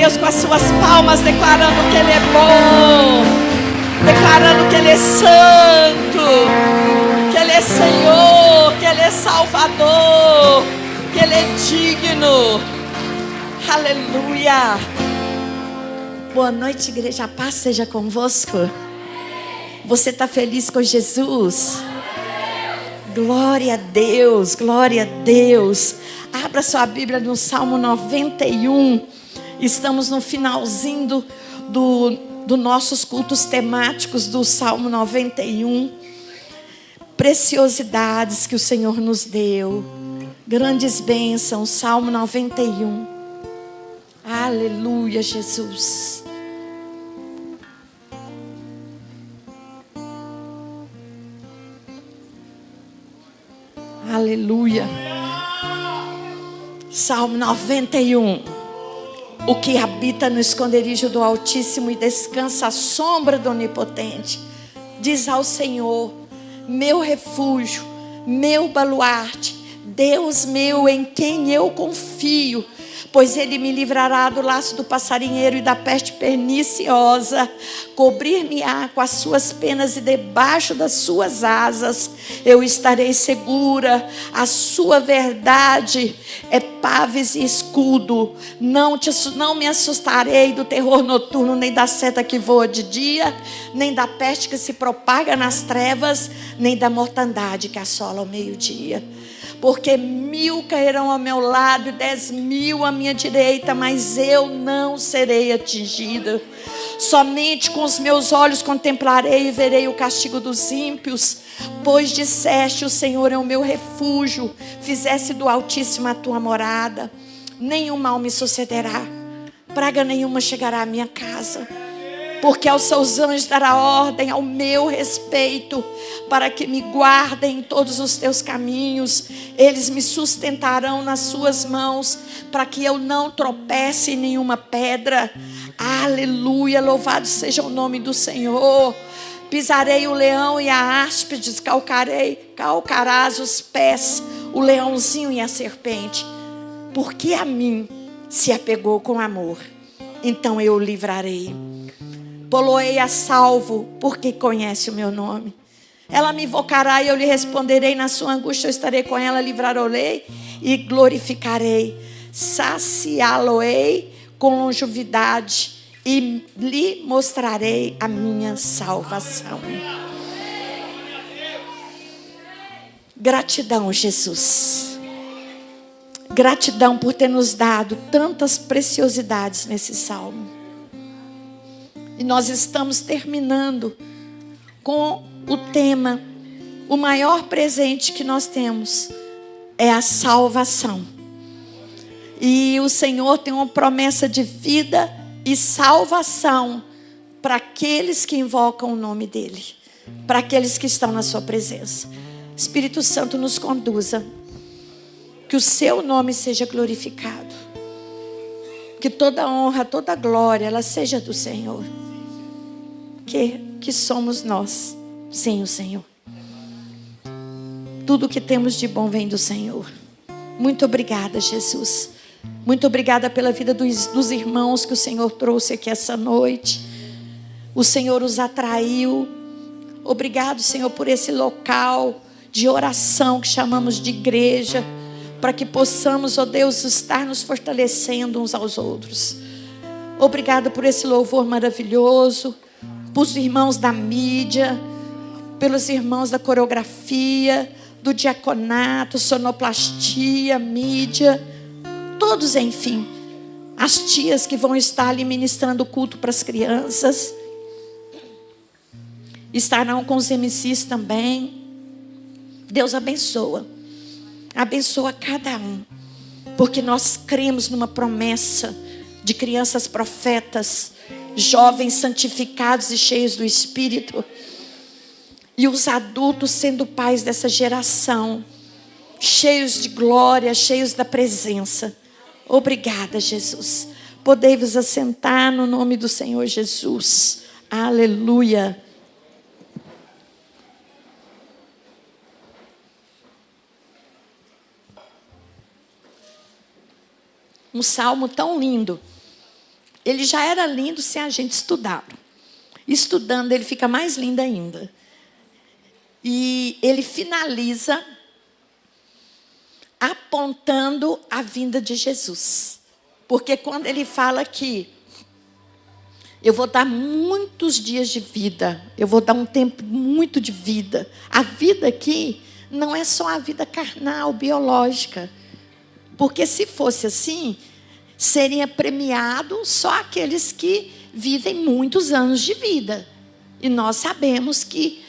Deus com as suas palmas, declarando que Ele é bom, declarando que Ele é santo, que Ele é Senhor, que Ele é Salvador, que Ele é digno. Aleluia. Boa noite, igreja. A paz seja convosco. Você está feliz com Jesus? Glória a Deus, glória a Deus. Abra sua Bíblia no Salmo 91. Estamos no finalzinho do nossos cultos temáticos do Salmo 91. Preciosidades que o Senhor nos deu. Grandes bênçãos, Salmo 91. Aleluia, Jesus. Aleluia. Salmo 91. O que habita no esconderijo do Altíssimo e descansa à sombra do Onipotente, diz ao Senhor: meu refúgio, meu baluarte, Deus meu em quem eu confio. Pois Ele me livrará do laço do passarinheiro e da peste perniciosa. Cobrir-me-á com as suas penas e debaixo das suas asas eu estarei segura. A sua verdade é paves e escudo. Não me assustarei do terror noturno, nem da seta que voa de dia, nem da peste que se propaga nas trevas, nem da mortandade que assola ao meio-dia. Porque 1000 cairão ao meu lado e 10.000 à minha direita, mas eu não serei atingida. Somente com os meus olhos contemplarei e verei o castigo dos ímpios. Pois disseste: o Senhor é o meu refúgio, fizeste do Altíssimo a tua morada. Nenhum mal me sucederá, praga nenhuma chegará à minha casa. Porque aos seus anjos dará ordem ao meu respeito, para que me guardem em todos os teus caminhos. Eles me sustentarão nas suas mãos, para que eu não tropece em nenhuma pedra. Aleluia, louvado seja o nome do Senhor. Pisarei o leão e a áspide, calcarás os pés, o leãozinho e a serpente. Porque a mim se apegou com amor, então eu o livrarei. Poloei a salvo, porque conhece o meu nome. Ela me invocará e eu lhe responderei. Na sua angústia eu estarei com ela, livrá-lo-ei e glorificarei. Saciá-lo-ei com longevidade e lhe mostrarei a minha salvação. Gratidão, Jesus. Gratidão por ter nos dado tantas preciosidades nesse salmo. E nós estamos terminando com o tema: o maior presente que nós temos é a salvação. E o Senhor tem uma promessa de vida e salvação para aqueles que invocam o nome dEle, para aqueles que estão na sua presença. Espírito Santo, nos conduza, que o seu nome seja glorificado, que toda honra, toda glória, ela seja do Senhor. Que somos nós sem o Senhor? Tudo que temos de bom vem do Senhor. Muito obrigada, Jesus. Muito obrigada pela vida dos irmãos que o Senhor trouxe aqui essa noite. O Senhor os atraiu. Obrigado, Senhor, por esse local de oração que chamamos de igreja, para que possamos, ó Deus, estar nos fortalecendo uns aos outros. Obrigado por esse louvor maravilhoso, pelos irmãos da mídia, pelos irmãos da coreografia, do diaconato, sonoplastia, mídia, todos, enfim, as tias que vão estar ali ministrando culto para as crianças, estarão com os MCs também. Deus abençoa cada um, porque nós cremos numa promessa de crianças profetas, jovens santificados e cheios do Espírito, e os adultos sendo pais dessa geração, cheios de glória, cheios da presença. Obrigada, Jesus. Podei-vos assentar no nome do Senhor Jesus. Aleluia. Um salmo tão lindo, Ele já era lindo sem a gente estudar. Estudando, ele fica mais lindo ainda. E ele finaliza apontando a vinda de Jesus. Porque quando ele fala que eu vou dar muitos dias de vida, eu vou dar um tempo muito de vida. A vida aqui não é só a vida carnal, biológica. Porque se fosse assim, seria premiado só aqueles que vivem muitos anos de vida. E nós sabemos que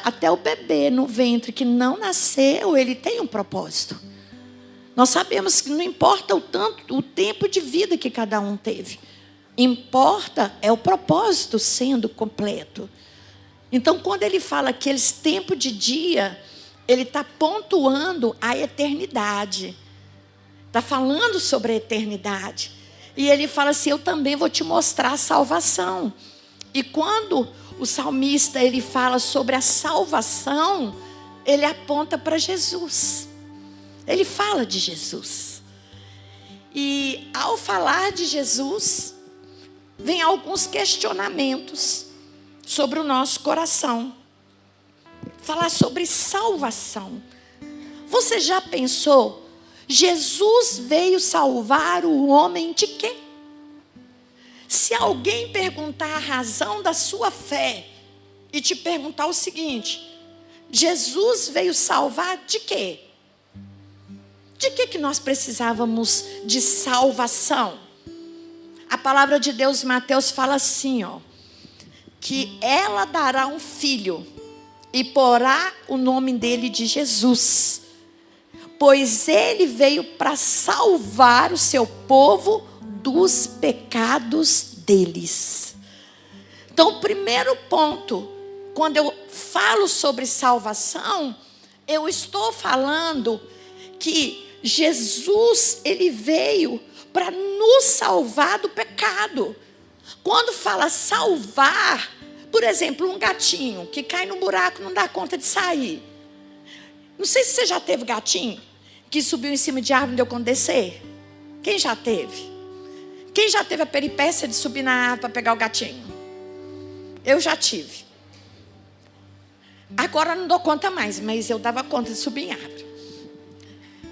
até o bebê no ventre que não nasceu, ele tem um propósito. Nós sabemos que não importa o tempo de vida que cada um teve. Importa é o propósito sendo completo. Então, quando ele fala aqueles tempos de dia, ele está pontuando a eternidade. Está falando sobre a eternidade. E ele fala assim, eu também vou te mostrar a salvação. E quando o salmista ele fala sobre a salvação, ele aponta para Jesus. Ele fala de Jesus. E ao falar de Jesus, vem alguns questionamentos sobre o nosso coração. Falar sobre salvação. Você já pensou? Jesus veio salvar o homem de quê? Se alguém perguntar a razão da sua fé e te perguntar o seguinte: Jesus veio salvar de quê? De que nós precisávamos de salvação? A palavra de Deus em Mateus fala assim, que ela dará um filho e porá o nome dele de Jesus, pois ele veio para salvar o seu povo dos pecados deles. Então, o primeiro ponto, quando eu falo sobre salvação, eu estou falando que Jesus, ele veio para nos salvar do pecado. Quando fala salvar, por exemplo, um gatinho que cai no buraco e não dá conta de sair. Não sei se você já teve gatinho que subiu em cima de árvore e não deu conta de descer. Quem já teve? Quem já teve a peripécia de subir na árvore para pegar o gatinho? Eu já tive. Agora não dou conta mais, mas eu dava conta de subir em árvore.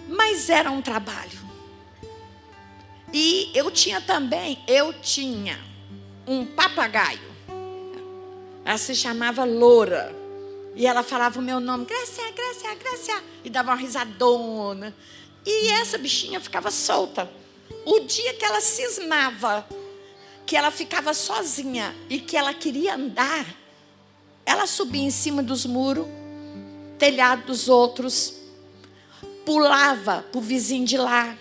Mas era um trabalho. E eu tinha um papagaio. Ela se chamava Loura. E ela falava o meu nome, Grácia, Grácia, Grácia. E dava uma risadona. E essa bichinha ficava solta. O dia que ela cismava, que ela ficava sozinha e que ela queria andar, ela subia em cima dos muros, telhado dos outros, pulava para o vizinho de lá.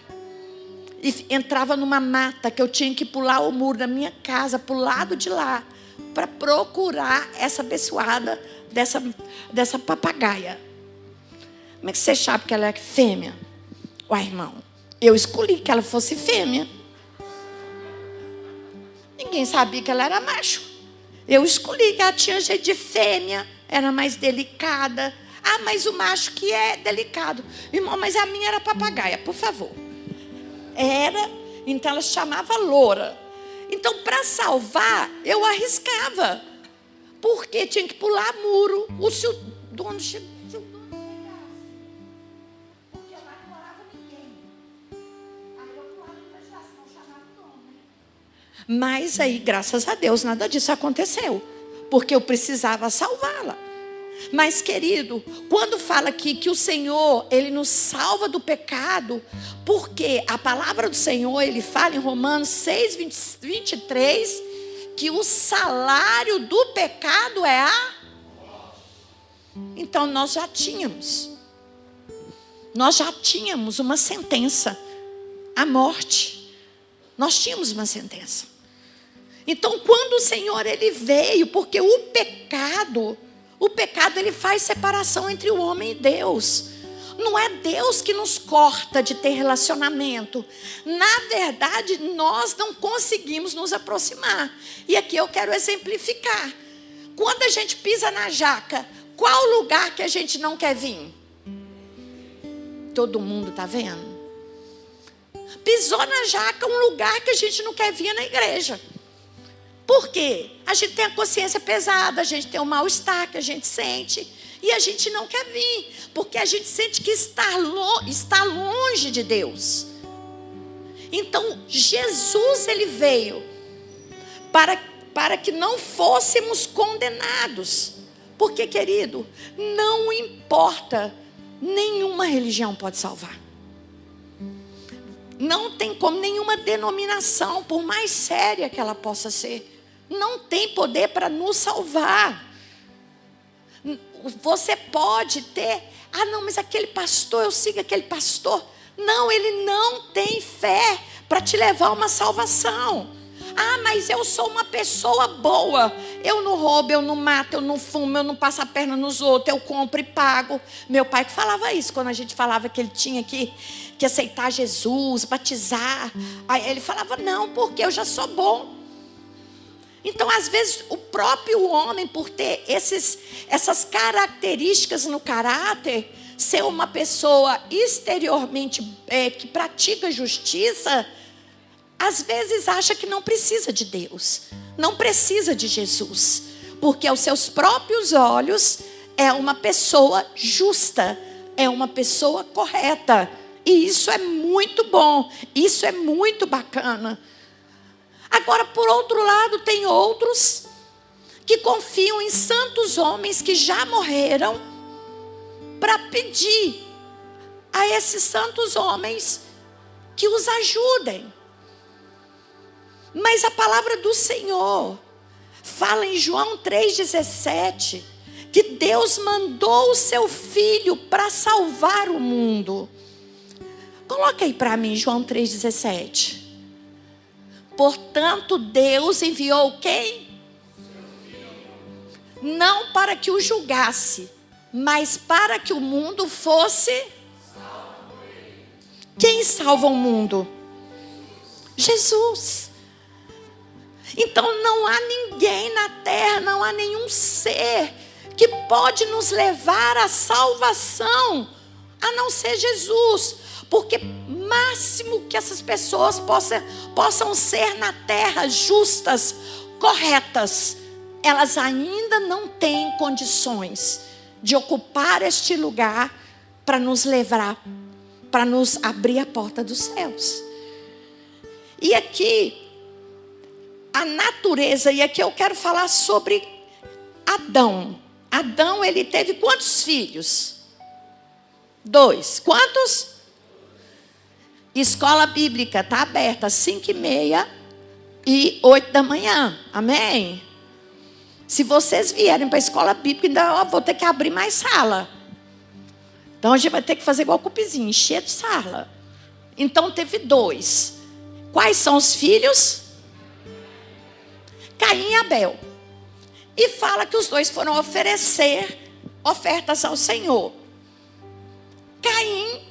E entrava numa mata que eu tinha que pular o muro da minha casa, para o lado de lá, para procurar essa abençoada dessa papagaia. Como é que você sabe que ela é fêmea? Uai, irmão, eu escolhi que ela fosse fêmea. Ninguém sabia que ela era macho. Eu escolhi que ela tinha jeito de fêmea, era mais delicada. Ah, mas o macho que é delicado. Irmão, mas a minha era papagaia, por favor. Então ela se chamava Loura. Então, para salvar, eu arriscava. Porque tinha que pular muro. Se o dono chegasse. Porque lá não morava ninguém. Aí eu pulava na estação, chamava o dono. Mas aí, graças a Deus, nada disso aconteceu. Porque eu precisava salvá-la. Mas, querido, quando fala aqui que o Senhor, ele nos salva do pecado, porque a palavra do Senhor, ele fala em Romanos 6, 23, que o salário do pecado é a... Então, nós já tínhamos uma sentença, a morte. Nós tínhamos uma sentença. Então, quando o Senhor, ele veio, porque o pecado ele faz separação entre o homem e Deus. Não é Deus que nos corta de ter relacionamento. Na verdade, nós não conseguimos nos aproximar. E aqui eu quero exemplificar. Quando a gente pisa na jaca, qual lugar que a gente não quer vir? Todo mundo está vendo? Pisou na jaca, um lugar que a gente não quer vir na igreja. Por quê? A gente tem a consciência pesada, a gente tem o mal-estar que a gente sente. E a gente não quer vir, porque a gente sente que está longe de Deus. Então, Jesus, ele veio para que não fôssemos condenados. Porque, querido, não importa, nenhuma religião pode salvar. Não tem como nenhuma denominação, por mais séria que ela possa ser, não tem poder para nos salvar. Você pode ter, não, mas aquele pastor, eu sigo aquele pastor. Não, ele não tem fé para te levar a uma salvação. Mas eu sou uma pessoa boa. Eu não roubo, eu não mato, eu não fumo, eu não passo a perna nos outros, eu compro e pago. Meu pai que falava isso, quando a gente falava que ele tinha que aceitar Jesus, batizar. Aí ele falava, não, porque eu já sou bom. Então, às vezes, o próprio homem, por ter essas características no caráter, ser uma pessoa exteriormente que pratica justiça, às vezes acha que não precisa de Deus, não precisa de Jesus, porque aos seus próprios olhos é uma pessoa justa, é uma pessoa correta. E isso é muito bom, isso é muito bacana. Agora, por outro lado, tem outros que confiam em santos homens que já morreram para pedir a esses santos homens que os ajudem. Mas a palavra do Senhor fala em João 3,17 que Deus mandou o seu Filho para salvar o mundo. Coloca aí para mim João 3,17. Portanto, Deus enviou quem? Não para que o julgasse, mas para que o mundo fosse. Quem salva o mundo? Jesus. Então não há ninguém na terra, não há nenhum ser que pode nos levar à salvação, a não ser Jesus. Porque máximo que essas pessoas possam ser na terra justas, corretas, elas ainda não têm condições de ocupar este lugar para nos levar, para nos abrir a porta dos céus. E aqui, a natureza, e aqui eu quero falar sobre Adão. Adão, ele teve quantos filhos? 2. Quantos? Escola bíblica está aberta às 5h30 e 8 da manhã. Amém? Se vocês vierem para a escola bíblica, ainda vou ter que abrir mais sala. Então a gente vai ter que fazer igual o Cupizinho, encher de sala. Então teve 2. Quais são os filhos? Caim e Abel. E fala que os 2 foram oferecer ofertas ao Senhor. Caim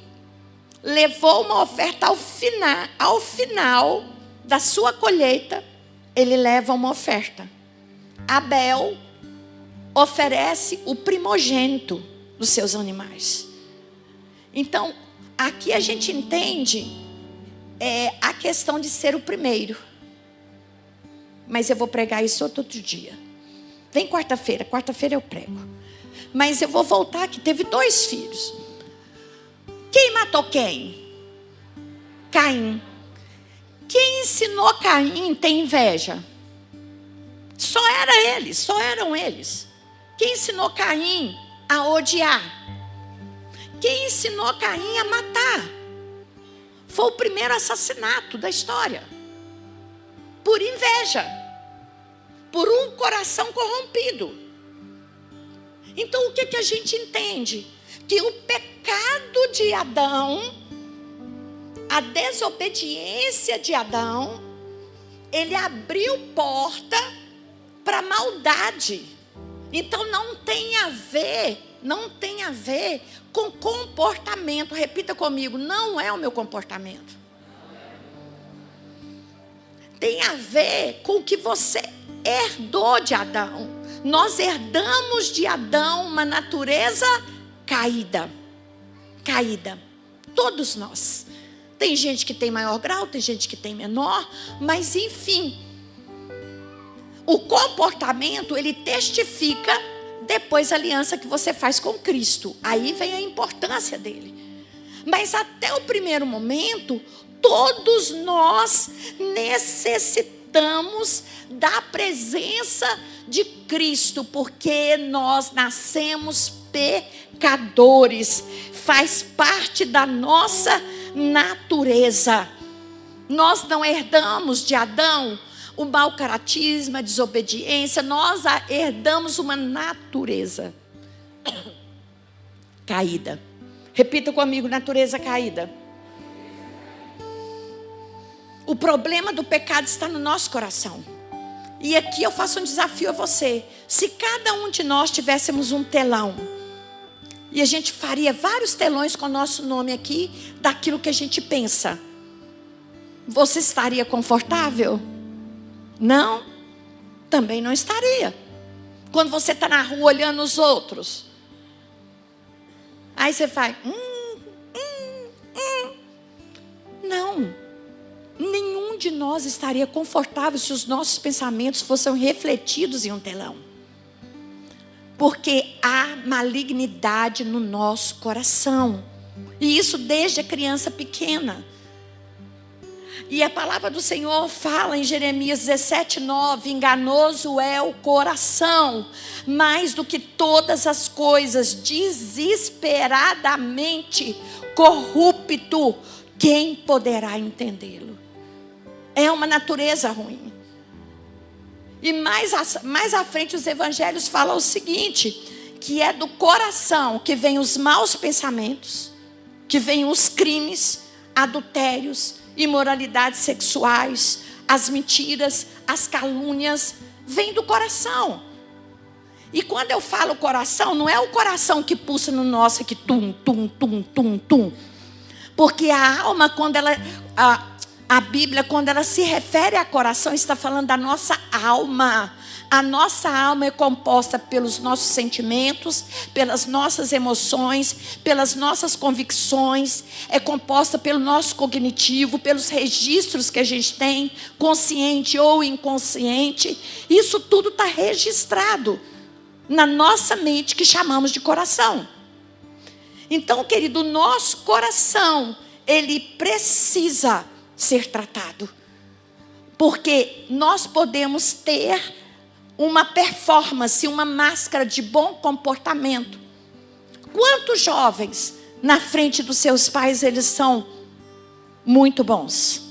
levou uma oferta ao final da sua colheita, ele leva uma oferta. Abel oferece o primogênito dos seus animais. Então, aqui a gente entende a questão de ser o primeiro. Mas eu vou pregar isso outro dia. Vem quarta-feira eu prego. Mas eu vou voltar que teve 2 filhos. Quem matou quem? Caim. Quem ensinou Caim ter inveja? Só eram eles. Quem ensinou Caim a odiar? Quem ensinou Caim a matar? Foi o primeiro assassinato da história. Por inveja. Por um coração corrompido. Então o que a gente entende? Que o pecado de Adão, a desobediência de Adão, ele abriu porta para a maldade. Então não tem a ver com comportamento. Repita comigo, não é o meu comportamento. Tem a ver com o que você herdou de Adão. Nós herdamos de Adão uma natureza caída. Todos nós. Tem gente que tem maior grau, tem gente que tem menor, mas enfim, o comportamento, ele testifica depois a aliança que você faz com Cristo. Aí vem a importância dele. Mas até o primeiro momento, todos nós necessitamos da presença de Cristo, porque nós nascemos pecadores, faz parte da nossa natureza. Nós não herdamos de Adão o mau caratismo, a desobediência, nós herdamos uma natureza caída. Repita comigo: natureza caída. O problema do pecado está no nosso coração. E aqui eu faço um desafio a você. Se cada um de nós tivéssemos um telão, e a gente faria vários telões com o nosso nome aqui, daquilo que a gente pensa, você estaria confortável? Não, também não estaria. Quando você está na rua olhando os outros, aí você faz, não, nenhum de nós estaria confortável se os nossos pensamentos fossem refletidos em um telão. Porque há malignidade no nosso coração. E isso desde a criança pequena. E a palavra do Senhor fala em Jeremias 17:9, enganoso é o coração, mais do que todas as coisas, desesperadamente corrupto, quem poderá entendê-lo? É uma natureza ruim. E mais à frente os evangelhos falam o seguinte, que é do coração que vem os maus pensamentos, que vem os crimes, adultérios, imoralidades sexuais, as mentiras, as calúnias, vem do coração. E quando eu falo coração, não é o coração que pulsa no nosso aqui, tum, tum, tum, tum, tum. Porque a alma, quando ela... A Bíblia, quando ela se refere a coração, está falando da nossa alma. A nossa alma é composta pelos nossos sentimentos, pelas nossas emoções, pelas nossas convicções. É composta pelo nosso cognitivo, pelos registros que a gente tem, consciente ou inconsciente. Isso tudo está registrado na nossa mente, que chamamos de coração. Então, querido, o nosso coração, ele precisa ser tratado, porque nós podemos ter uma performance, uma máscara de bom comportamento. Quantos jovens na frente dos seus pais eles são muito bons,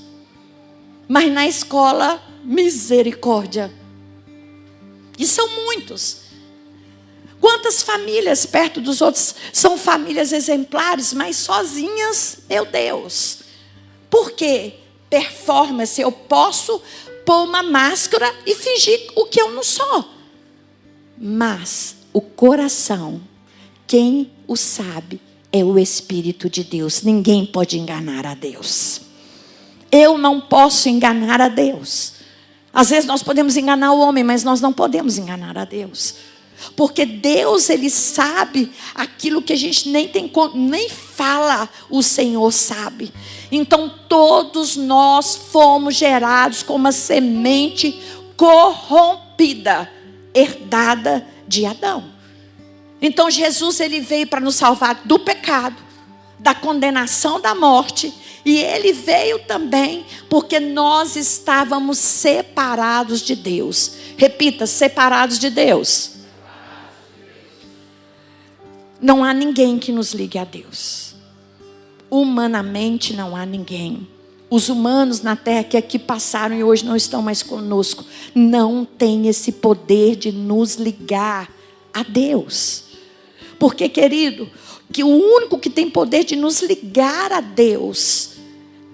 mas na escola, misericórdia. E são muitos. Quantas famílias perto dos outros são famílias exemplares, mas sozinhas, meu Deus. Por quê? Performance, eu posso pôr uma máscara e fingir o que eu não sou. Mas o coração, quem o sabe, é o Espírito de Deus. Ninguém pode enganar a Deus. Eu não posso enganar a Deus. Às vezes nós podemos enganar o homem, mas nós não podemos enganar a Deus. Porque Deus, Ele sabe aquilo que a gente nem fala, o Senhor sabe. Então todos nós fomos gerados com uma semente corrompida, herdada de Adão. Então Jesus, Ele veio para nos salvar do pecado, da condenação da morte. E Ele veio também porque nós estávamos separados de Deus. Repita, separados de Deus. Não há ninguém que nos ligue a Deus. Humanamente não há ninguém. Os humanos na terra que aqui passaram e hoje não estão mais conosco, não têm esse poder de nos ligar a Deus. Porque, querido, que o único que tem poder de nos ligar a Deus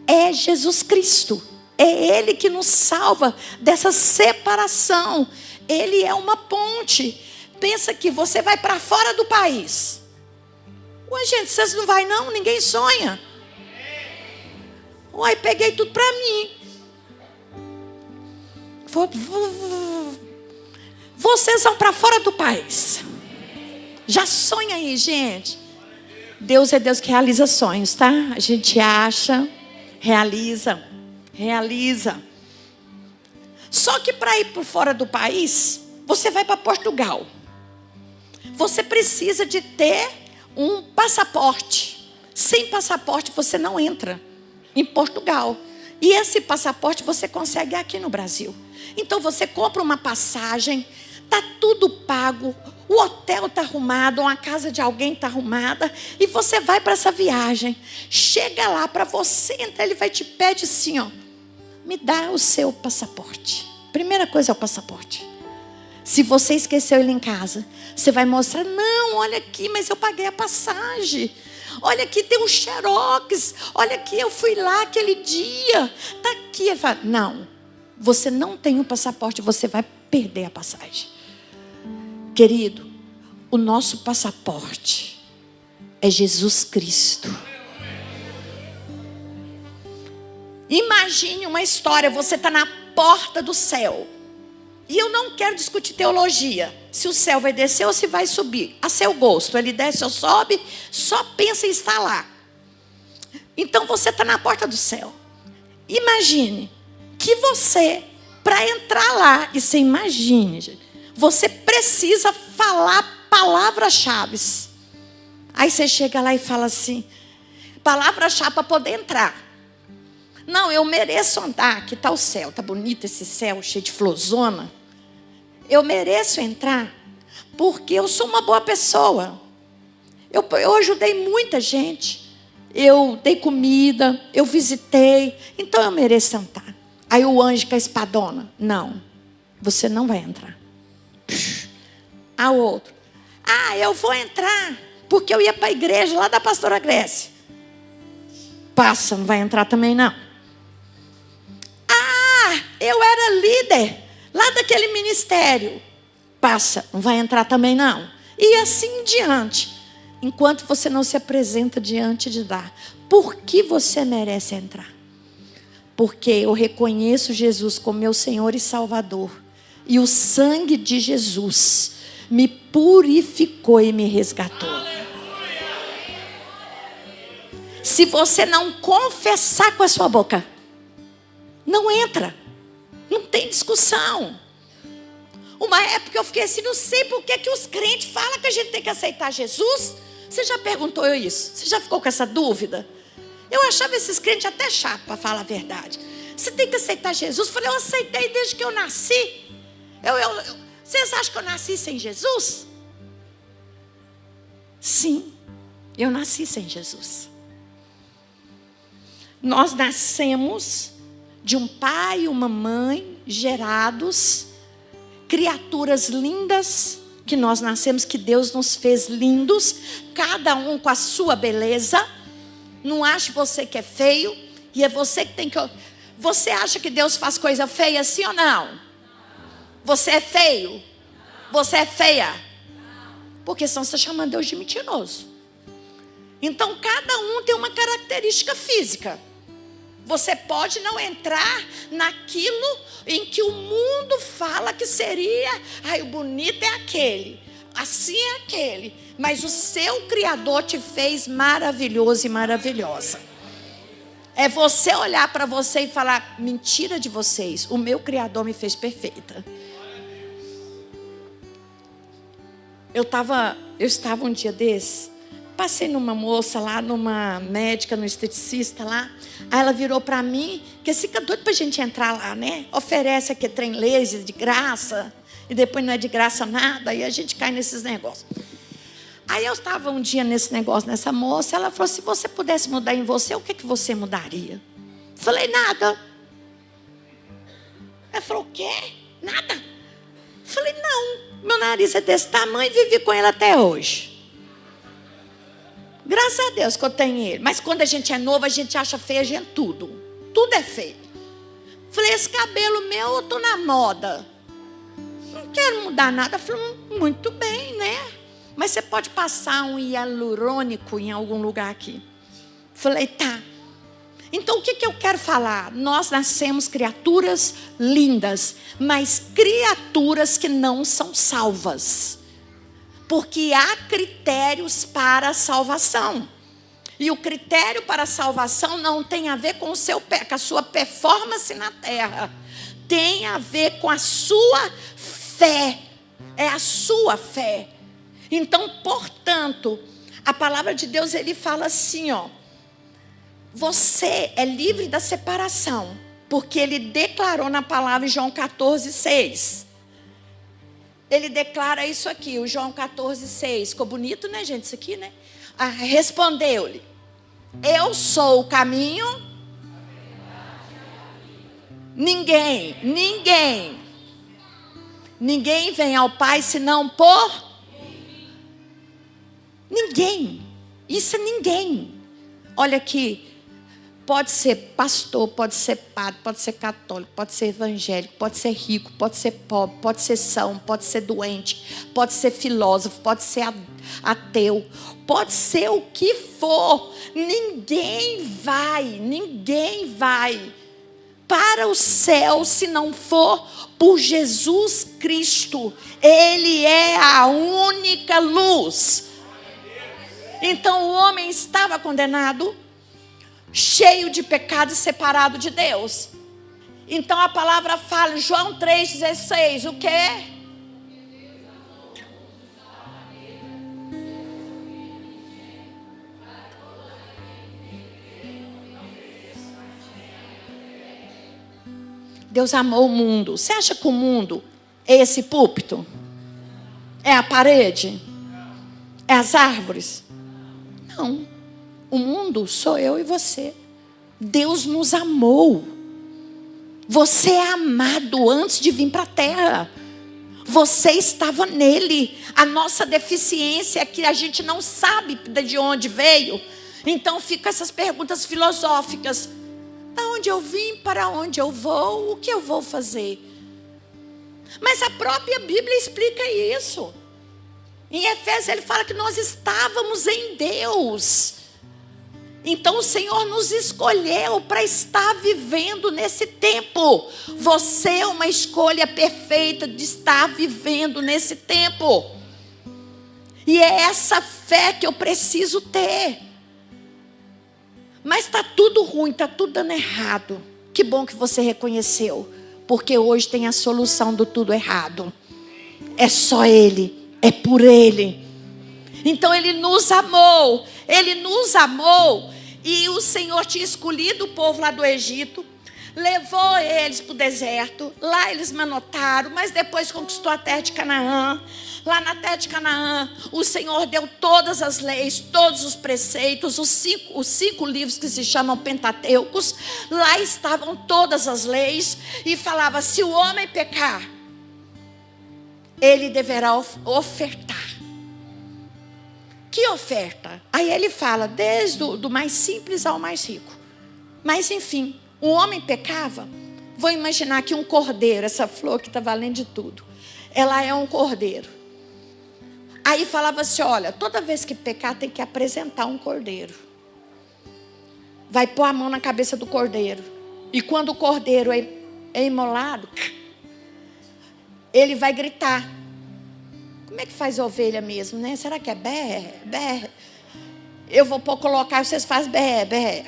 é Jesus Cristo. É Ele que nos salva dessa separação. Ele é uma ponte. Pensa que você vai para fora do país. Ué, gente, vocês não vai não? Ninguém sonha. Ué, peguei tudo para mim. Vocês vão para fora do país. Já sonha aí, gente. Deus é Deus que realiza sonhos, tá? A gente acha, Realiza. Só que para ir por fora do país, você vai para Portugal. Você precisa de ter um passaporte. Sem passaporte você não entra em Portugal. E esse passaporte você consegue aqui no Brasil. Então você compra uma passagem, está tudo pago, o hotel está arrumado, uma casa de alguém está arrumada, e você vai para essa viagem. Chega lá, para você entrar, ele vai te pedir assim, ó, me dá o seu passaporte. Primeira coisa é o passaporte. Se você esqueceu ele em casa, você vai mostrar, não, olha aqui, mas eu paguei a passagem. Olha aqui, tem um xerox. Olha aqui, eu fui lá aquele dia. Está aqui. Ele fala, não, você não tem um passaporte, você vai perder a passagem. Querido, o nosso passaporte é Jesus Cristo. Imagine uma história, você está na porta do céu. E eu não quero discutir teologia, se o céu vai descer ou se vai subir. A seu gosto, ele desce ou sobe, só pensa em estar lá. Então você está na porta do céu. Imagine que você, para entrar lá, e você imagine, gente, você precisa falar palavras-chave. Aí você chega lá e fala assim, palavra-chave para poder entrar. Não, eu mereço andar, aqui está o céu, está bonito esse céu, cheio de florzona. Eu mereço entrar, porque eu sou uma boa pessoa. Eu ajudei muita gente. Eu dei comida, eu visitei, então eu mereço entrar. Aí o anjo com a espadona, não, você não vai entrar. A outro, eu vou entrar, porque eu ia para a igreja lá da pastora Grécia. Passa, não vai entrar também não. Eu era líder lá daquele ministério. Passa, não vai entrar também não. E assim em diante. Enquanto você não se apresenta diante de dar. Por que você merece entrar? Porque eu reconheço Jesus como meu Senhor e Salvador. E o sangue de Jesus me purificou e me resgatou. Se você não confessar com a sua boca, não entra. Não tem discussão. Uma época eu fiquei assim, não sei por que os crentes falam que a gente tem que aceitar Jesus. Você já perguntou isso? Você já ficou com essa dúvida? Eu achava esses crentes até chato, para falar a verdade. Você tem que aceitar Jesus. Eu falei, eu aceitei desde que eu nasci. Vocês acham que eu nasci sem Jesus? Sim, eu nasci sem Jesus. Nós nascemos de um pai e uma mãe gerados, criaturas lindas, que nós nascemos, que Deus nos fez lindos, cada um com a sua beleza. Não ache você que é feio, e é você que tem que... Você acha que Deus faz coisa feia assim ou não? Você é feio? Você é feia? Porque senão você está chamando Deus de mentiroso. Então cada um tem uma característica física. Você pode não entrar naquilo em que o mundo fala que seria, o bonito é aquele, assim é aquele. Mas o seu Criador te fez maravilhoso e maravilhosa. É você olhar para você e falar, mentira de vocês, o meu Criador me fez perfeita. Eu estava um dia desse, passei numa moça lá, numa médica, no esteticista lá. Aí ela virou para mim, que fica doido para a gente entrar lá, né? Oferece aqui trem laser de graça, e depois não é de graça nada, e a gente cai nesses negócios. Aí eu estava um dia nesse negócio, nessa moça, ela falou, se você pudesse mudar em você, o que você mudaria? Falei, nada. Ela falou, o quê? Nada? Falei, não, meu nariz é desse tamanho e vivi com ele até hoje. Graças a Deus que eu tenho ele. Mas quando a gente é novo, a gente acha feio, a gente tudo. Tudo é feio. Falei, esse cabelo meu, eu estou na moda. Não quero mudar nada. Falei, muito bem, né? Mas você pode passar um hialurônico em algum lugar aqui. Falei, tá. Então o que eu quero falar? Nós nascemos criaturas lindas, mas criaturas que não são salvas. Porque há critérios para a salvação. E o critério para a salvação não tem a ver com o seu com a sua performance na terra. Tem a ver com a sua fé. É a sua fé. Então, portanto, a palavra de Deus, ele fala assim, ó. Você é livre da separação. Porque ele declarou na palavra em João 14:6. Ele declara isso aqui, o João 14:6. Ficou bonito, né, gente? Isso aqui, né? Respondeu-lhe: eu sou o caminho. Ninguém vem ao Pai senão por ninguém. Isso é ninguém. Olha aqui. Pode ser pastor, pode ser padre, pode ser católico, pode ser evangélico, pode ser rico, pode ser pobre, pode ser são, pode ser doente, pode ser filósofo, pode ser ateu, pode ser o que for. Ninguém vai para o céu se não for por Jesus Cristo. Ele é a única luz. Então o homem estava condenado, cheio de pecado e separado de Deus. Então a palavra fala, João 3,16, o quê? Deus amou o mundo. Você acha que o mundo é esse púlpito? É a parede? É as árvores? Não. O mundo sou eu e você. Deus nos amou. Você é amado antes de vir para a terra. Você estava nele. A nossa deficiência é que a gente não sabe de onde veio. Então ficam essas perguntas filosóficas. Da onde eu vim, para onde eu vou, o que eu vou fazer? Mas a própria Bíblia explica isso. Em Efésios ele fala que nós estávamos em Deus. Então o Senhor nos escolheu para estar vivendo nesse tempo. Você é uma escolha perfeita de estar vivendo nesse tempo. E é essa fé que eu preciso ter. Mas está tudo ruim, está tudo dando errado. Que bom que você reconheceu. Porque hoje tem a solução do tudo errado. É só Ele, é por Ele. Então Ele nos amou. Ele nos amou. E o Senhor tinha escolhido o povo lá do Egito. Levou eles para o deserto. Lá eles manotaram, mas depois conquistou a terra de Canaã. Lá na terra de Canaã, o Senhor deu todas as leis, todos os preceitos, os cinco livros que se chamam Pentateucos. Lá estavam todas as leis. E falava, se o homem pecar, ele deverá ofertar. Que oferta? Aí ele fala, desde do mais simples ao mais rico. Mas enfim, o homem pecava. Vou imaginar que um cordeiro, essa flor que está valendo de tudo, ela é um cordeiro. Aí falava assim, olha, toda vez que pecar tem que apresentar um cordeiro. Vai pôr a mão na cabeça do cordeiro. E quando o cordeiro é imolado, ele vai gritar. Como é que faz ovelha mesmo, né? Será que é bé, bé? Eu vou colocar, vocês fazem bé, bé.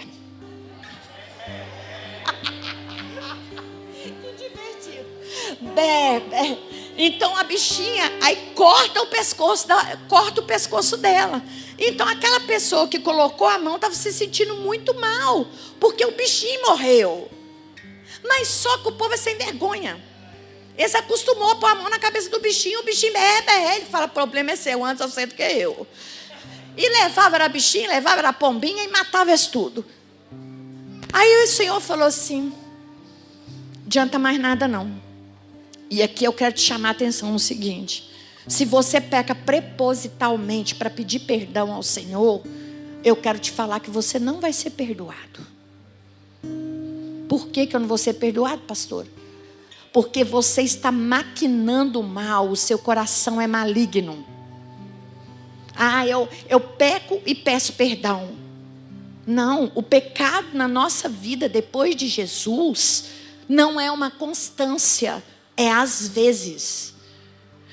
Que divertido. Bé, bé. Então a bichinha, aí corta o pescoço dela. Então aquela pessoa que colocou a mão estava se sentindo muito mal, porque o bichinho morreu. Mas só que o povo é sem vergonha. Eles acostumou a pôr a mão na cabeça do bichinho, o bichinho ele fala, o problema é seu, antes eu sei do que eu. E levava era bichinho, levava era pombinha e matava isso tudo. Aí o Senhor falou assim, adianta mais nada não. E aqui eu quero te chamar a atenção no seguinte. Se você peca propositalmente para pedir perdão ao Senhor, eu quero te falar que você não vai ser perdoado. Por que eu não vou ser perdoado, pastor? Porque você está maquinando mal, o seu coração é maligno. Eu peco e peço perdão. Não, o pecado na nossa vida depois de Jesus não é uma constância. É às vezes.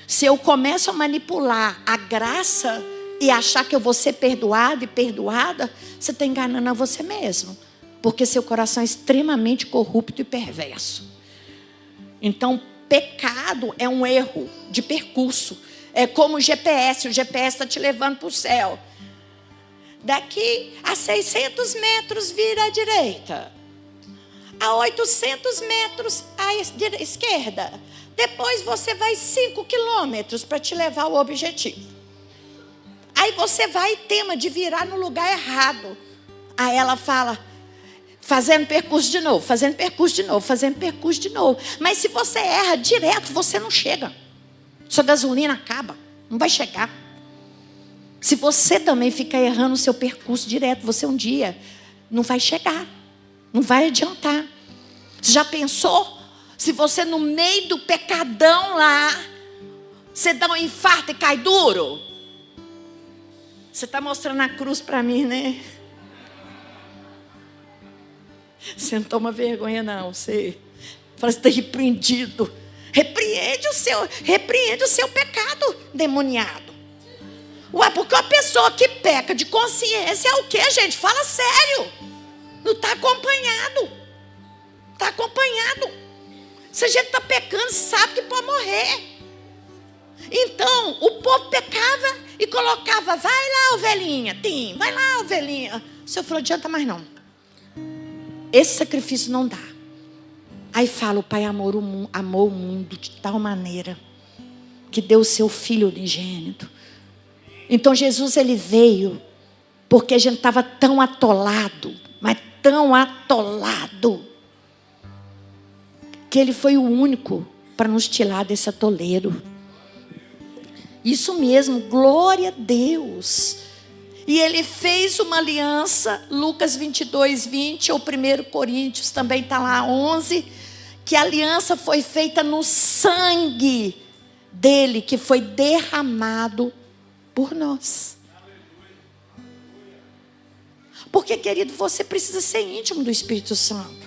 Se eu começo a manipular a graça e achar que eu vou ser perdoado e perdoada, você está enganando a você mesmo. Porque seu coração é extremamente corrupto e perverso. Então, pecado é um erro de percurso. É como o GPS está te levando para o céu. Daqui a 600 metros vira à direita. A 800 metros à esquerda. Depois você vai 5 quilômetros para te levar ao objetivo. Aí você vai tema de virar no lugar errado. Aí ela fala, fazendo percurso de novo, fazendo percurso de novo, fazendo percurso de novo. Mas se você erra direto, você não chega. Sua gasolina acaba, não vai chegar. Se você também ficar errando o seu percurso direto, você um dia não vai chegar. Não vai adiantar. Você já pensou? Se você no meio do pecadão lá, você dá um infarto e cai duro? Você está mostrando a cruz para mim, né? Você não toma vergonha, não. Você fala, você está repreendido. Repreende o seu pecado demoniado. Ué, porque uma pessoa que peca de consciência é o quê, gente? Fala sério. Não está acompanhado. Está acompanhado. Se a gente está pecando, sabe que pode morrer. Então, o povo pecava e colocava, vai lá, ovelhinha, Tim, vai lá, ovelhinha. O Senhor falou, adianta mais não. Esse sacrifício não dá. Aí fala, o Pai amou o mundo de tal maneira que deu o seu Filho unigênito. Então Jesus, ele veio porque a gente estava tão atolado, mas tão atolado, que ele foi o único para nos tirar desse atoleiro. Isso mesmo, glória a Deus. E ele fez uma aliança, Lucas 22, 20, ou 1 Coríntios também está lá, 11, que a aliança foi feita no sangue dele, que foi derramado por nós. Porque, querido, você precisa ser íntimo do Espírito Santo.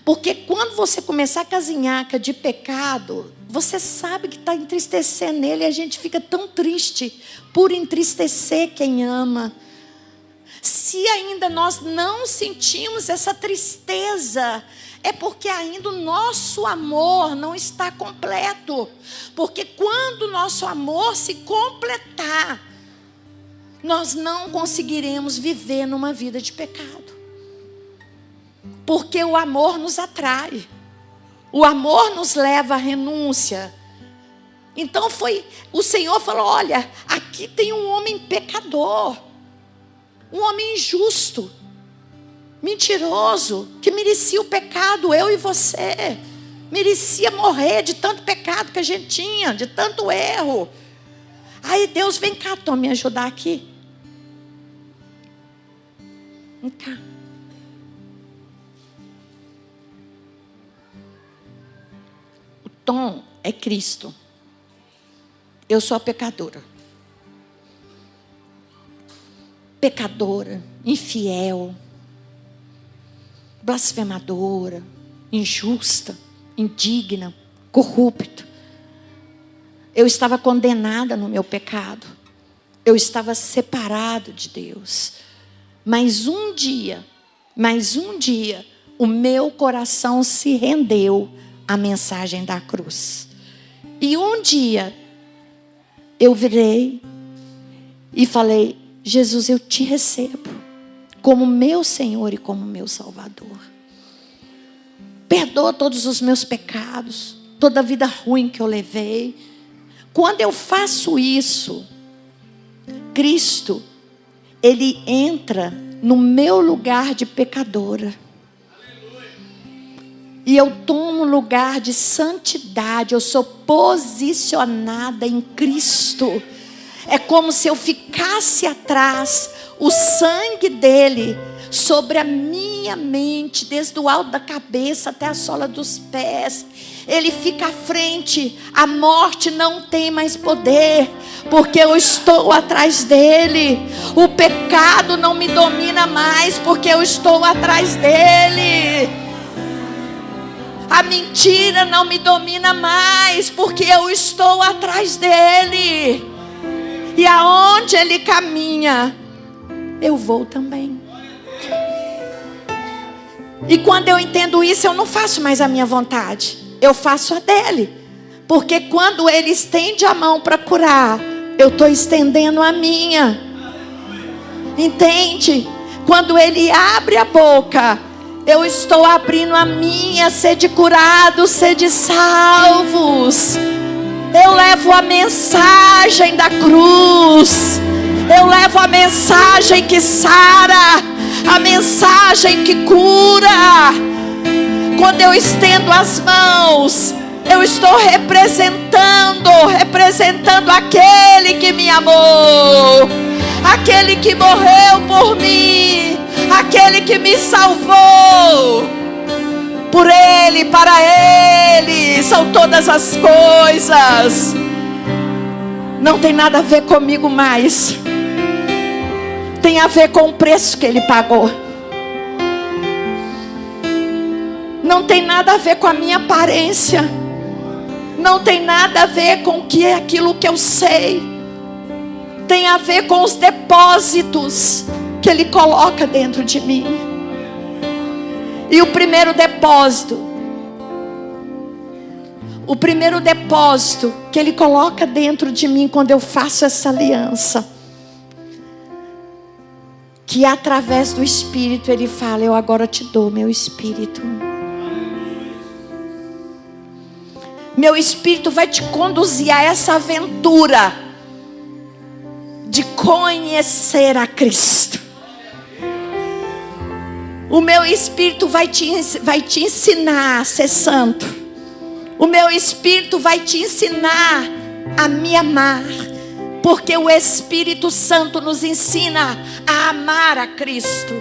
Porque quando você começar a casinhaca de pecado, você sabe que está entristecendo ele, e a gente fica tão triste por entristecer quem ama. Se ainda nós não sentimos essa tristeza, é porque ainda o nosso amor não está completo. Porque quando o nosso amor se completar, nós não conseguiremos viver numa vida de pecado. Porque o amor nos atrai. O amor nos leva à renúncia. Então o Senhor falou, olha, aqui tem um homem pecador. Um homem injusto. Mentiroso. Que merecia o pecado, eu e você. Merecia morrer de tanto pecado que a gente tinha. De tanto erro. Aí Deus, vem cá, Tom, me ajudar aqui. Vem cá. Tom é Cristo. Eu sou a pecadora. Pecadora, infiel, blasfemadora, injusta, indigna, corrupta. Eu estava condenada no meu pecado. Eu estava separado de Deus. Mas um dia, o meu coração se rendeu à mensagem da cruz. E um dia, eu virei e falei, Jesus, eu te recebo como meu Senhor e como meu Salvador. Perdoa todos os meus pecados, toda a vida ruim que eu levei. Quando eu faço isso, Cristo, Ele entra no meu lugar de pecadora. E eu tomo lugar de santidade. Eu sou posicionada em Cristo. É como se eu ficasse atrás, o sangue dele sobre a minha mente, desde o alto da cabeça até a sola dos pés. Ele fica à frente. A morte não tem mais poder, porque eu estou atrás dele. O pecado não me domina mais, porque eu estou atrás dele. A mentira não me domina mais, porque eu estou atrás dele. E aonde Ele caminha, eu vou também. E quando eu entendo isso, eu não faço mais a minha vontade, eu faço a dele. Porque quando Ele estende a mão para curar, eu estou estendendo a minha. Entende? Quando Ele abre a boca, eu estou abrindo a minha. Sede curados, sede salvos. Eu levo a mensagem da cruz. Eu levo a mensagem que sara, a mensagem que cura. Quando eu estendo as mãos, eu estou representando aquele que me amou, aquele que morreu por mim, aquele que me salvou. Por Ele, para Ele são todas as coisas. Não tem nada a ver comigo mais. Tem a ver com o preço que Ele pagou. Não tem nada a ver com a minha aparência. Não tem nada a ver com aquilo que eu sei. Tem a ver com os depósitos que Ele coloca dentro de mim. E o primeiro depósito que Ele coloca dentro de mim quando eu faço essa aliança, que através do Espírito Ele fala: eu agora te dou meu Espírito. Meu Espírito vai te conduzir a essa aventura de conhecer a Cristo. O meu Espírito vai te ensinar a ser santo. O meu Espírito vai te ensinar a me amar. Porque o Espírito Santo nos ensina a amar a Cristo.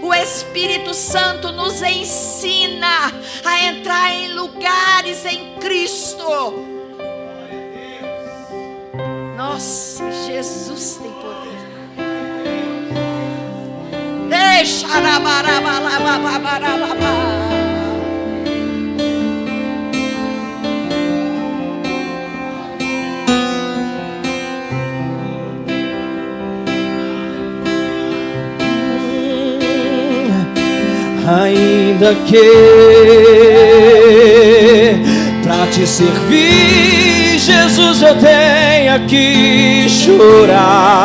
O Espírito Santo nos ensina a entrar em lugares em Cristo. Nossa, Jesus tem poder. Deixa ainda que pra te servir, Jesus, eu tenha que chorar.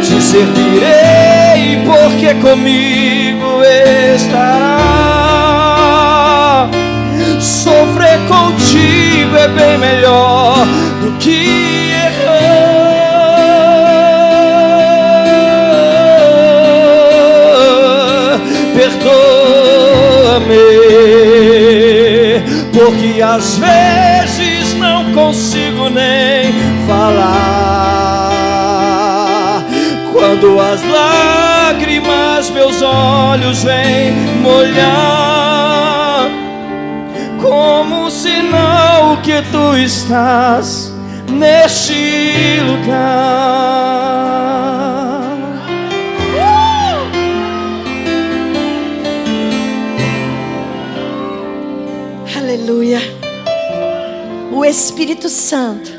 Te servirei porque comigo estará. Sofrer contigo é bem melhor do que perdoa-me, porque às vezes não consigo nem falar. Quando as lágrimas meus olhos vêm molhar, como sinal que tu estás neste lugar. Aleluia. O Espírito Santo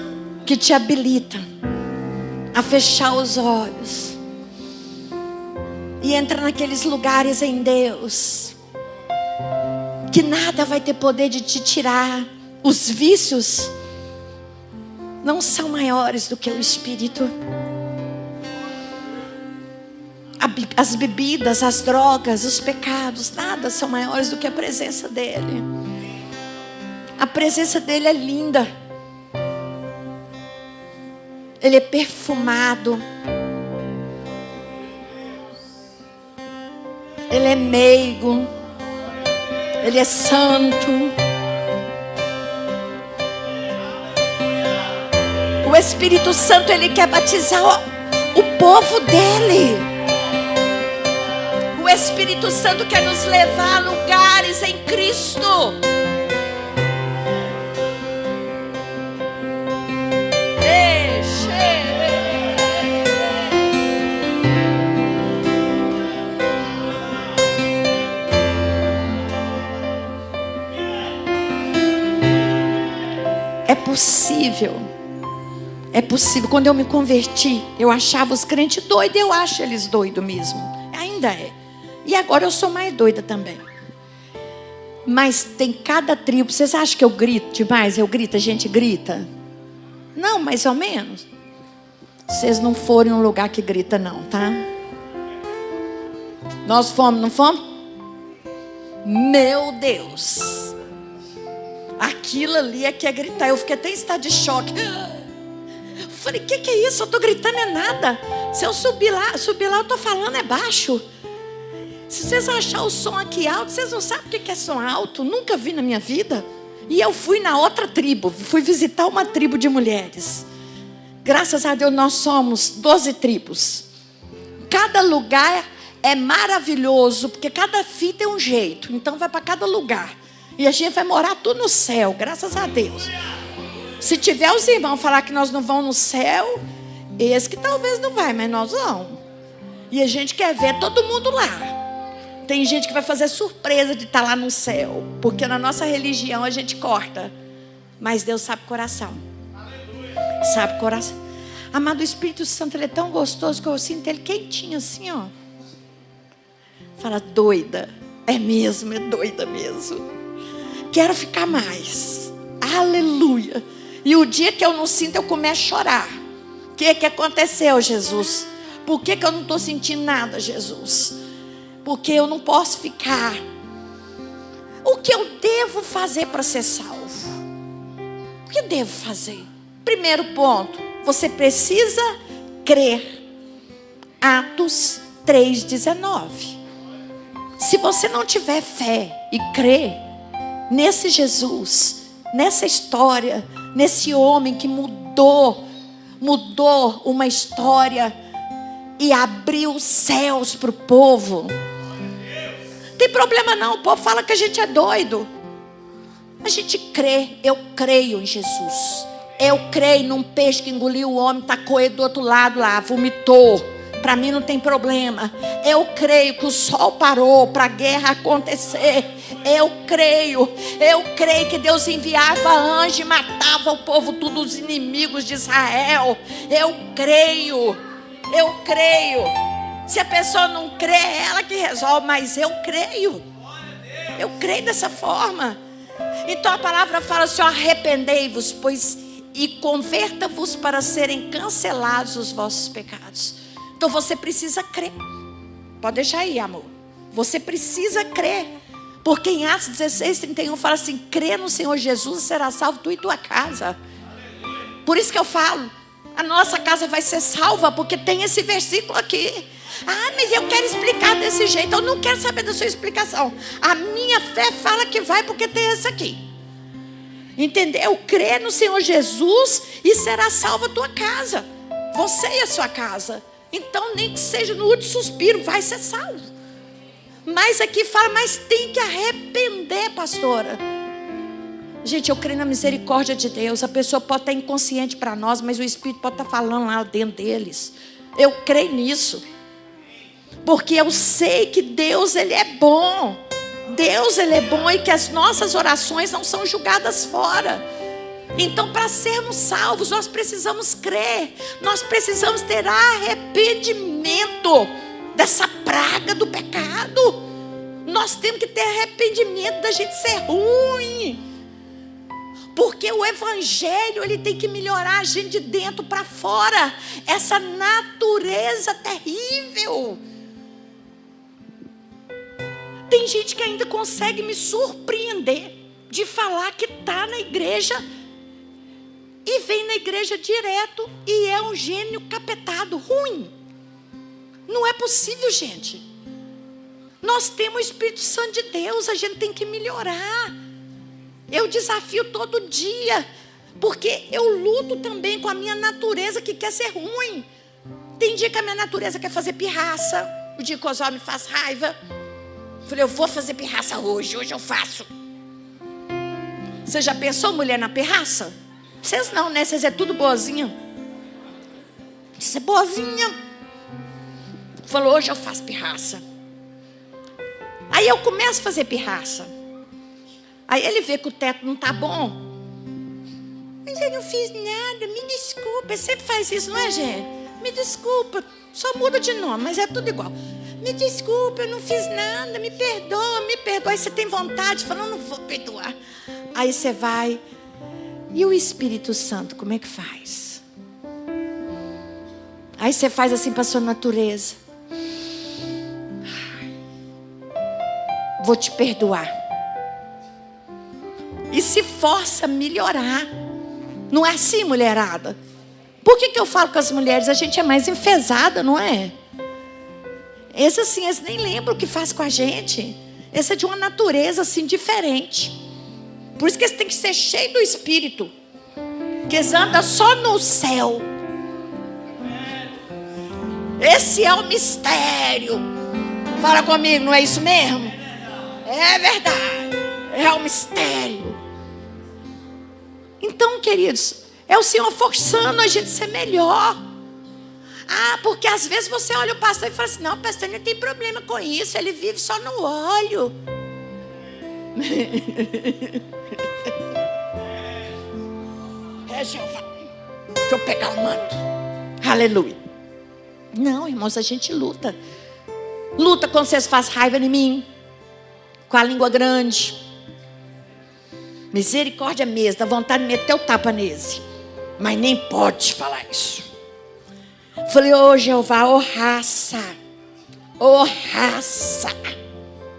que te habilita a fechar os olhos e entrar naqueles lugares em Deus que nada vai ter poder de te tirar. Os vícios não são maiores do que o Espírito. As bebidas, as drogas, os pecados, nada são maiores do que a presença dEle. A presença dEle é linda. Ele é perfumado. Ele é meigo. Ele é santo. O Espírito Santo, Ele quer batizar o povo dEle. O Espírito Santo quer nos levar a lugares em Cristo. É possível É possível. Quando eu me converti, eu achava os crentes doidos. Eu acho eles doidos mesmo. Ainda é. E agora eu sou mais doida também. Mas tem cada tribo. Vocês acham que eu grito demais? Eu grito, a gente grita? Não, mais ou menos. Vocês não foram em um lugar que grita não, tá? Nós fomos, não fomos? Meu Deus. Aquilo ali é que é gritar. Eu fiquei até em estado de choque. Falei, o que é isso? Eu estou gritando é nada. Se eu subir lá eu estou falando é baixo. Se vocês acharem o som aqui alto, vocês não sabem o que é som alto. Nunca vi na minha vida. E eu fui na outra tribo. Fui visitar uma tribo de mulheres. Graças a Deus nós somos 12 tribos. Cada lugar é maravilhoso, porque cada filho tem um jeito. Então vai para cada lugar. E a gente vai morar tudo no céu, graças a Deus. Se tiver os irmãos falar que nós não vamos no céu, esse que talvez não vai, mas nós vamos. E a gente quer ver todo mundo lá. Tem gente que vai fazer surpresa de estar lá no céu, porque na nossa religião a gente corta. Mas Deus sabe o coração. Sabe o coração. Amado, o Espírito Santo, ele é tão gostoso que eu sinto ele quentinho assim, ó. Fala, doida. É mesmo, é doida mesmo. Quero ficar mais. Aleluia. E o dia que eu não sinto, eu começo a chorar. O que aconteceu, Jesus? Por que eu não estou sentindo nada, Jesus? Porque eu não posso ficar. O que eu devo fazer para ser salvo? O que eu devo fazer? Primeiro ponto, você precisa crer. Atos 3:19. Se você não tiver fé e crer nesse Jesus, nessa história, nesse homem que mudou uma história e abriu os céus para o povo. Não tem problema não, o povo fala que a gente é doido. A gente crê, eu creio em Jesus. Eu creio num peixe que engoliu o homem, tacou ele do outro lado lá, vomitou. Para mim não tem problema. Eu creio que o sol parou para a guerra acontecer. Eu creio que Deus enviava anjo e matava o povo, todos os inimigos de Israel. Eu creio. Se a pessoa não crê, é ela que resolve, mas eu creio. Eu creio dessa forma. Então a palavra fala assim: arrependei-vos, pois e converta-vos para serem cancelados os vossos pecados. Então você precisa crer. Pode deixar aí, amor. Você precisa crer. Porque em Atos 16:31 fala assim: crê no Senhor Jesus e será salvo tu e tua casa. Por isso que eu falo, a nossa casa vai ser salva, porque tem esse versículo aqui. Ah, mas eu quero explicar desse jeito. Eu não quero saber da sua explicação. A minha fé fala que vai, porque tem esse aqui. Entendeu? Crê no Senhor Jesus e será salva a tua casa. Você e a sua casa. Então nem que seja no último suspiro, vai ser salvo. Mas aqui fala, mas tem que arrepender, pastora. Gente, eu creio na misericórdia de Deus. A pessoa pode estar inconsciente para nós, mas o Espírito pode estar falando lá dentro deles. Eu creio nisso. Porque eu sei que Deus, Ele é bom. Deus, Ele é bom e que as nossas orações não são julgadas fora. Então, para sermos salvos, nós precisamos crer. Nós precisamos ter arrependimento dessa praga do pecado. Nós temos que ter arrependimento da gente ser ruim. Porque o evangelho, ele tem que melhorar a gente de dentro para fora. Essa natureza terrível. Tem gente que ainda consegue me surpreender de falar que está na igreja e vem na igreja direto e é um gênio capetado, ruim. Não é possível, gente. Nós temos o Espírito Santo de Deus, a gente tem que melhorar. Eu desafio todo dia, porque eu luto também com a minha natureza que quer ser ruim. Tem dia que a minha natureza quer fazer pirraça, o dia que o Oswaldo me faz raiva. Eu falei, eu vou fazer pirraça hoje eu faço. Você já pensou, mulher, na pirraça? Vocês não, né? Vocês é tudo boazinha. Você é boazinha. Falou, hoje eu faço pirraça. Aí eu começo a fazer pirraça. Aí ele vê que o teto não está bom. Mas eu não fiz nada, me desculpa. Sempre faz isso, não é, gente? Me desculpa, só muda de nome, mas é tudo igual. Me desculpa, eu não fiz nada, me perdoa, me perdoa. Aí você tem vontade, fala, não vou perdoar. Aí você vai. E o Espírito Santo, como é que faz? Aí você faz assim para a sua natureza. Vou te perdoar. E se força a melhorar. Não é assim, mulherada? Por que eu falo com as mulheres? A gente é mais enfesada, não é? Esse assim, eles nem lembram o que faz com a gente. Esse é de uma natureza assim diferente. Por isso que eles têm que ser cheios do Espírito. Que eles andam só no céu. Esse é o mistério. Fala comigo, não é isso mesmo? É verdade. É o mistério. Então, queridos, é o Senhor forçando a gente a ser melhor. Ah, porque às vezes você olha o pastor e fala assim, não, o pastor não tem problema com isso, ele vive só no óleo. É Jeová. Deixa eu pegar o manto. Aleluia. Não, irmãos, a gente luta. Luta quando vocês fazem raiva em mim. Com a língua grande. Misericórdia mesmo, dá vontade de meter o tapa nesse. Mas nem pode falar isso. Falei, ô Jeová, ô raça. Ô raça.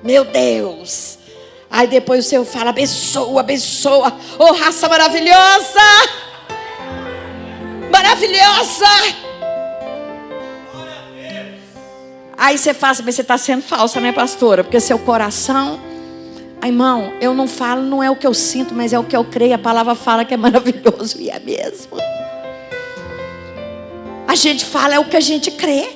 Meu Deus. Aí depois o Senhor fala, abençoa, abençoa. Ô raça maravilhosa. Maravilhosa. Aí você fala, mas você está sendo falsa, né, pastora? Porque seu coração... Irmão, eu não falo, não é o que eu sinto, mas é o que eu creio. A palavra fala que é maravilhoso e é mesmo. A gente fala é o que a gente crê.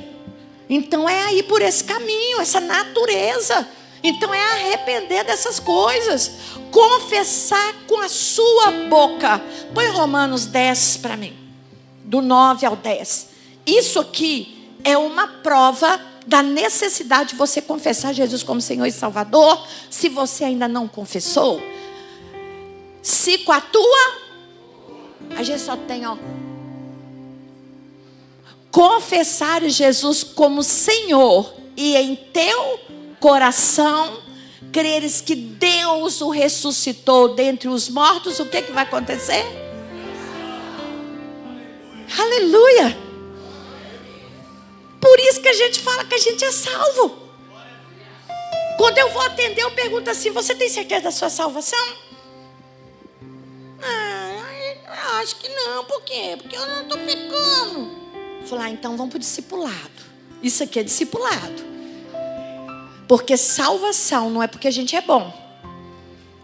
Então é aí por esse caminho, essa natureza. Então é arrepender dessas coisas. Confessar com a sua boca. Põe Romanos 10 para mim. Do 9 ao 10. Isso aqui é uma prova da necessidade de você confessar Jesus como Senhor e Salvador. Se você ainda não confessou, se com a tua, a gente só tem, confessar Jesus como Senhor e em teu coração creres que Deus o ressuscitou dentre os mortos, o que vai acontecer? Aleluia! Por isso que a gente fala que a gente é salvo. Quando eu vou atender, eu pergunto assim, você tem certeza da sua salvação? Ah, acho que não. Por quê? Porque eu não estou pecando. Falar, então vamos para o discipulado. Isso aqui é discipulado. Porque salvação não é porque a gente é bom.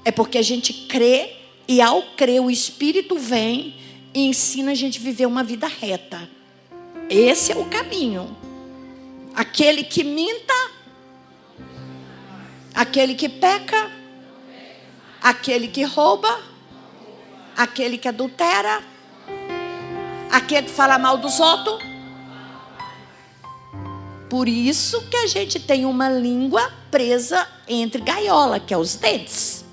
É porque a gente crê. E ao crer o Espírito vem e ensina a gente a viver uma vida reta. Esse é o caminho. Aquele que minta, aquele que peca, aquele que rouba, aquele que adultera, aquele que fala mal dos outros. Por isso que a gente tem uma língua presa entre gaiola, que é os dentes.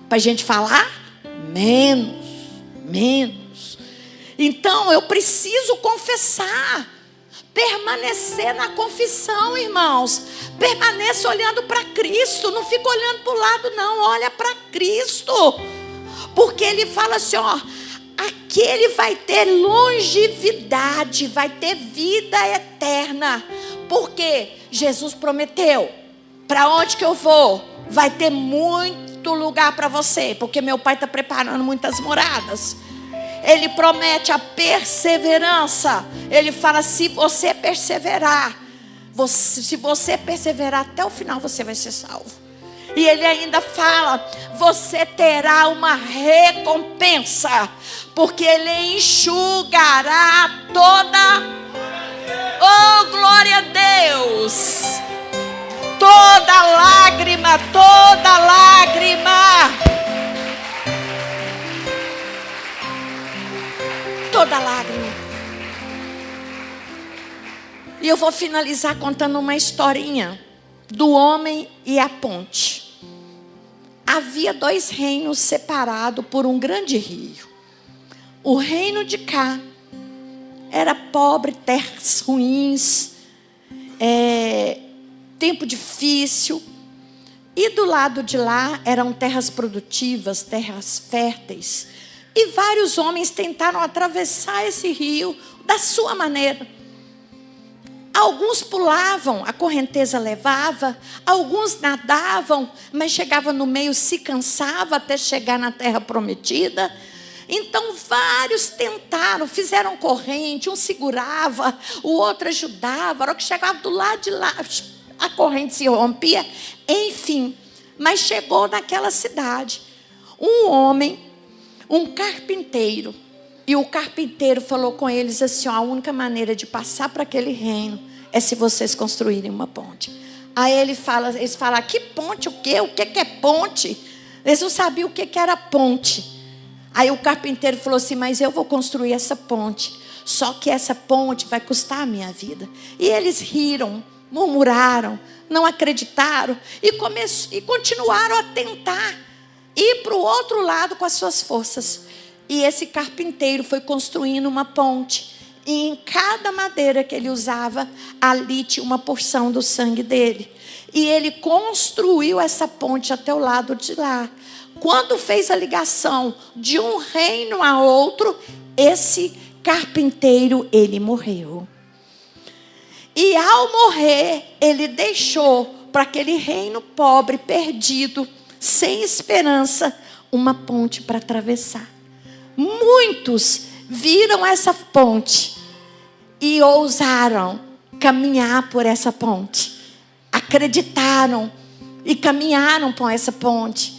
Para a gente falar menos. Então eu preciso confessar. Permanecer na confissão, irmãos. Permaneça olhando para Cristo. Não fica olhando para o lado, não. Olha para Cristo. Porque Ele fala assim, aquele vai ter longevidade, vai ter vida eterna. Porque Jesus prometeu, para onde que eu vou? Vai ter muito lugar para você. Porque meu Pai está preparando muitas moradas. Ele promete a perseverança. Ele fala, se você perseverar, se você perseverar até o final, você vai ser salvo. E ele ainda fala, você terá uma recompensa, porque ele enxugará toda, oh glória a Deus, toda lágrima, toda lágrima. E eu vou finalizar contando uma historinha do homem e a ponte. Havia 2 reinos separados por um grande rio. O reino de cá era pobre, terras ruins, tempo difícil. E do lado de lá eram terras produtivas, terras férteis. E vários homens tentaram atravessar esse rio da sua maneira. Alguns pulavam, a correnteza levava. Alguns nadavam, mas chegavam no meio, se cansava até chegar na terra prometida. Então vários tentaram, fizeram corrente. Um segurava, o outro ajudava. A hora que chegava do lado de lá, a corrente se rompia. Enfim, mas chegou naquela cidade um homem, um carpinteiro. E o carpinteiro falou com eles assim: a única maneira de passar para aquele reino é se vocês construírem uma ponte. Aí eles falam: que ponte o quê? O que é ponte? Eles não sabiam o que era ponte. Aí o carpinteiro falou assim: mas eu vou construir essa ponte. Só que essa ponte vai custar a minha vida. E eles riram, murmuraram, não acreditaram e continuaram a tentar ir para o outro lado com as suas forças. E esse carpinteiro foi construindo uma ponte. E em cada madeira que ele usava, ali tinha uma porção do sangue dele. E ele construiu essa ponte até o lado de lá. Quando fez a ligação de um reino a outro, esse carpinteiro, ele morreu. E ao morrer, ele deixou para aquele reino pobre, perdido, sem esperança, uma ponte para atravessar. Muitos viram essa ponte e ousaram caminhar por essa ponte. Acreditaram e caminharam por essa ponte.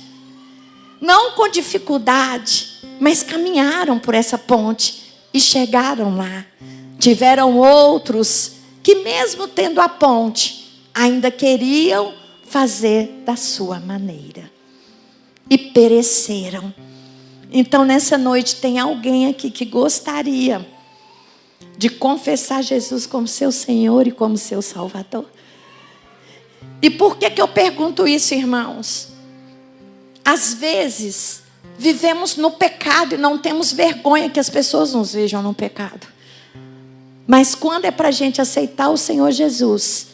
Não com dificuldade, mas caminharam por essa ponte e chegaram lá. Tiveram outros que, mesmo tendo a ponte, ainda queriam fazer da sua maneira. E pereceram. Então, nessa noite, tem alguém aqui que gostaria de confessar Jesus como seu Senhor e como seu Salvador. E por que eu pergunto isso, irmãos? Às vezes, vivemos no pecado e não temos vergonha que as pessoas nos vejam no pecado. Mas quando é para a gente aceitar o Senhor Jesus,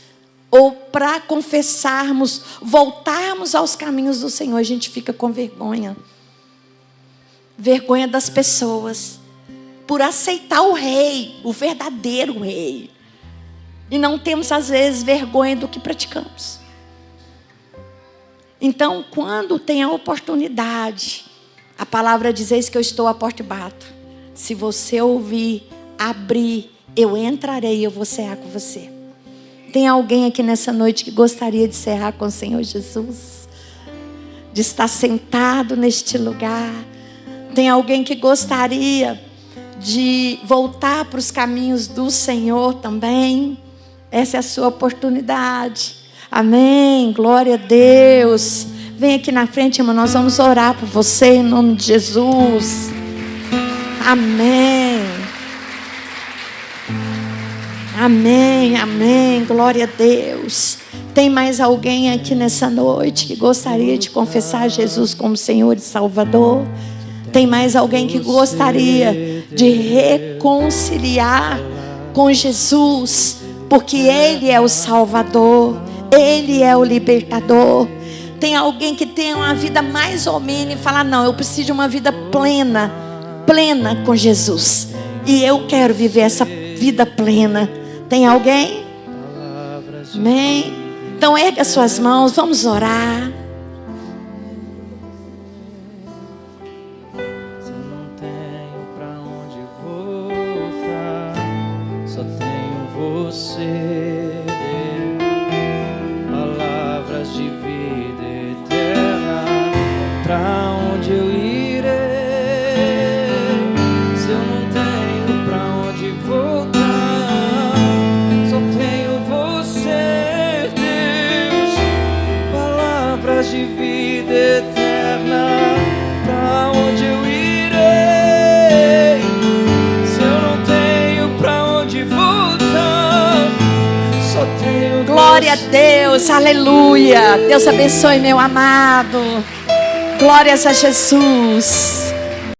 ou para confessarmos, voltarmos aos caminhos do Senhor, a gente fica com vergonha. Vergonha das pessoas, por aceitar o rei, o verdadeiro rei. E não temos às vezes vergonha do que praticamos. Então, quando tem a oportunidade, a palavra diz: eis que eu estou à porta e bato. Se você ouvir, abrir, eu entrarei e eu vou cear com você. Tem alguém aqui nessa noite que gostaria de cear com o Senhor Jesus? De estar sentado neste lugar? Tem alguém que gostaria de voltar para os caminhos do Senhor também? Essa é a sua oportunidade. Amém, glória a Deus. Vem aqui na frente, irmão, nós vamos orar por você em nome de Jesus. Amém. Amém, amém, glória a Deus. Tem mais alguém aqui nessa noite que gostaria de confessar Jesus como Senhor e Salvador? Tem mais alguém que gostaria de reconciliar com Jesus, porque Ele é o Salvador, Ele é o libertador? Tem alguém que tem uma vida mais ou menos e fala: não, eu preciso de uma vida plena com Jesus. E eu quero viver essa vida plena. Tem alguém? Amém? Então erga suas mãos, vamos orar. Se eu não tenho pra onde voltar, só tenho você. Palavras de vida eterna, pra onde eu irei? Se eu não tenho pra onde voltar, só tenho você, Deus. Palavras de vida eterna, pra onde eu irei? Se eu não tenho pra onde voltar, só tenho Glória a Deus, aleluia. Deus abençoe, meu amado. Glórias a Jesus.